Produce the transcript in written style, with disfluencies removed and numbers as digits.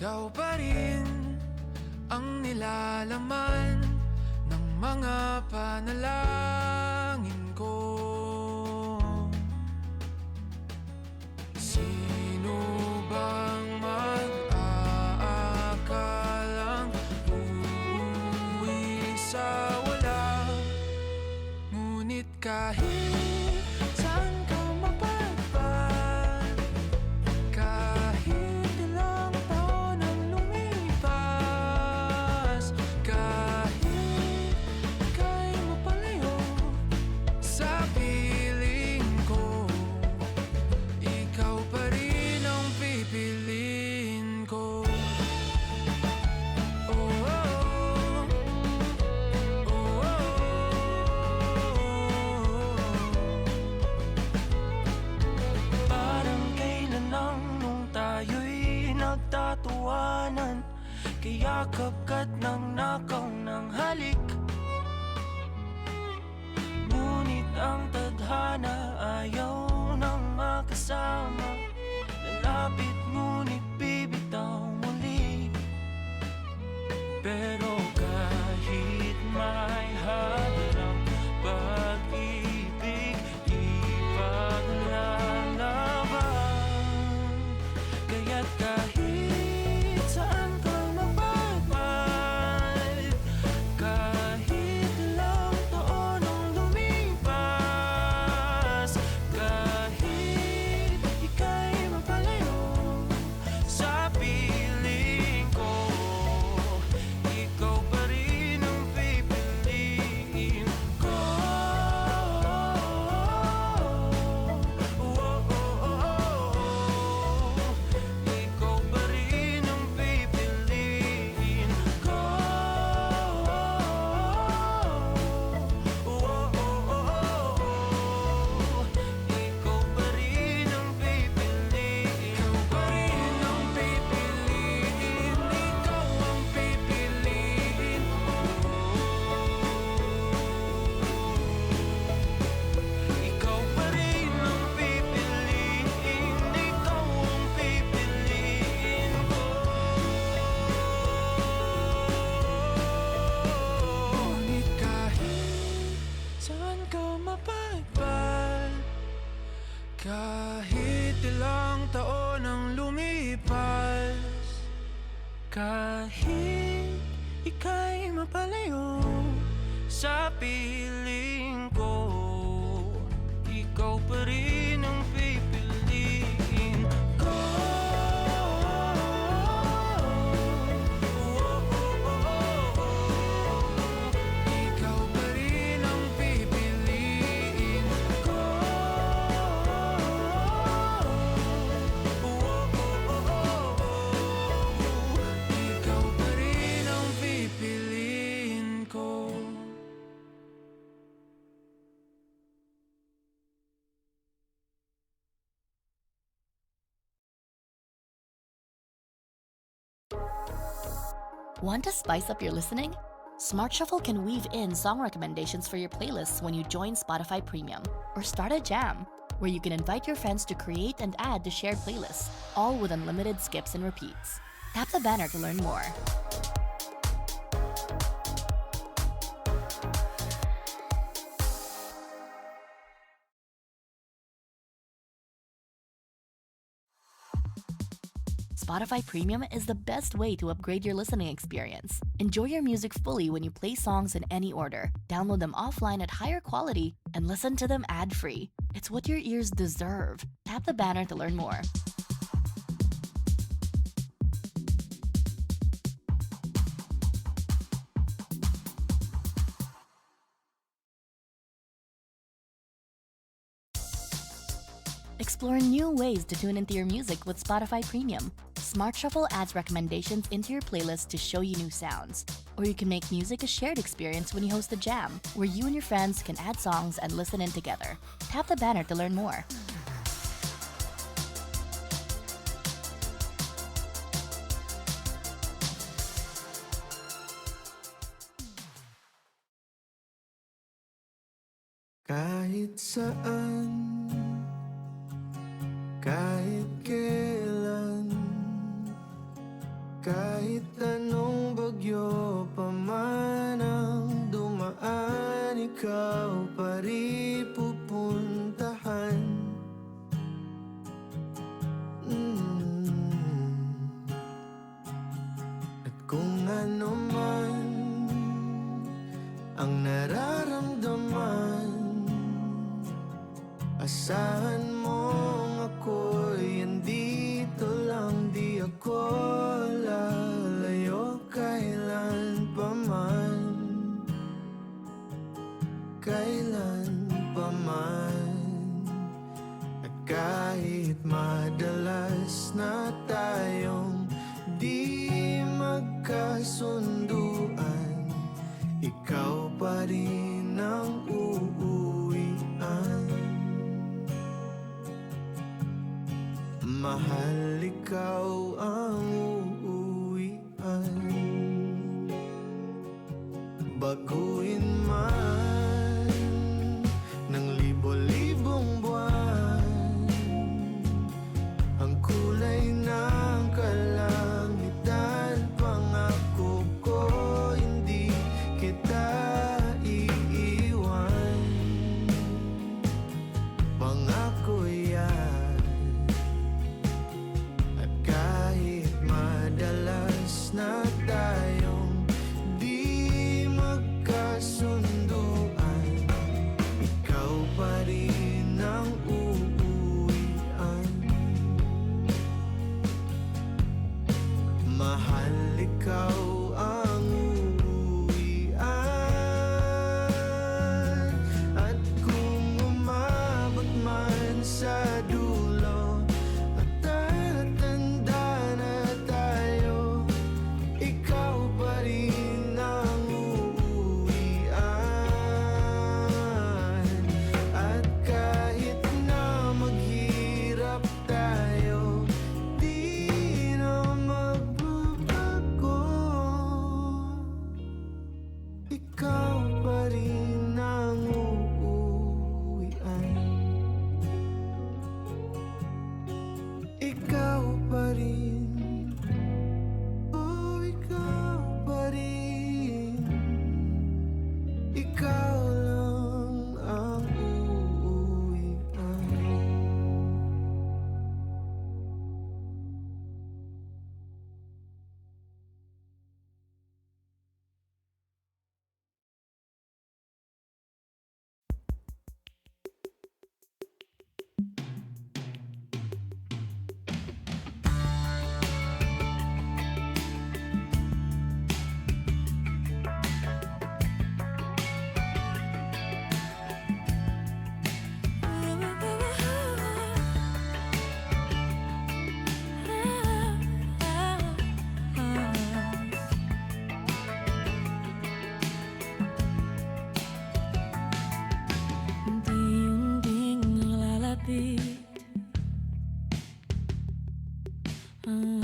Ikaw pa rin ang nilalaman ng mga panalangin ko. Sino bang mag-aakalang uuwi sa wala? Ngunit kahit saan ka mapadpad, kahit ilang taon ang lumipas, kahit ika'y mapalayo sa piling ko, ikaw pa rin ang pipiliin ko. Oh, oh, oh, oh, Parang kailan lang nung tayo'y nagtatawanan, kayakap ka't nang nakaw ng halik. Ngunit ang tadhana ayaw nang makasama, lalapit ngunit bibitaw muli. Pero kahit may hadlang pag-ibig, ipaglalaban. Kaya't kahit saan ka mapadpad, kahit ilang taon ang lumipas, kahit ika'y mapalayo sa piling ko, ikaw pa rin ang pipiliin ko. Ikaw pa rin ang pipiliin ko. Ikaw pa rin ang pipiliin ikaw ko. pa rin ang pipiliin, ikaw ang pipiliin ko. Ikaw pa rin ang pipiliin, ikaw ang pipiliin ko. Ngunit kahit saan ka mapadpad, kahit ilang taon ang lumipas, Kahit ika'y mapalayo sa piling ko, ikaw pa rin ang pipiliin ko. ikaw pa rin ang pipiliin ko. Ikaw pa rin ang pipiliin ko. Want to spice up your listening? Smart Shuffle can weave in song recommendations for your playlists when you join Spotify Premium. Or start a jam, where you can invite your friends to create and add to shared playlists, all with unlimited skips and repeats. Tap the banner to learn more. Spotify Premium is the best way to upgrade your listening experience. Enjoy your music fully when you play songs in any order, download them offline at higher quality, and listen to them ad-free. It's what your ears deserve. Tap the banner to learn more. Explore new ways to tune into your music with Spotify Premium. Smart Shuffle adds recommendations into your playlist to show you new sounds. Or you can make music a shared experience when you host a jam, where you and your friends can add songs and listen in together. Tap the banner to learn more. Kahit saan, kahit kailan, ano man ang nararamdaman, asahan mong ako'y andito lang. Di ako lalayo kailan paman, kailan paman. At kahit madalas na tayong di magkasunduan, ikaw pa rin ang uuwian. Mahal, ikaw ang uuwian. Baguhin man ng libo-libong buwan ang kulay ng kalangitan, pangako ko hindi kita iiwan. Pangako yan. At kahit madalas na tayong di magkasunduan, ikaw pa rin ang uuwian. Mahal, ikaw ang uuwian. At kung umabot man sa dulo at tatanda na tayo, ikaw pa rin ang uuwian. At kahit na maghirap tayo, di na magbabago. Ikaw pa rin ang uuwian. Ikaw pa rin. Oh, ikaw pa rin. Ikaw lang ang uuwian. Unti-unting nalalapit ang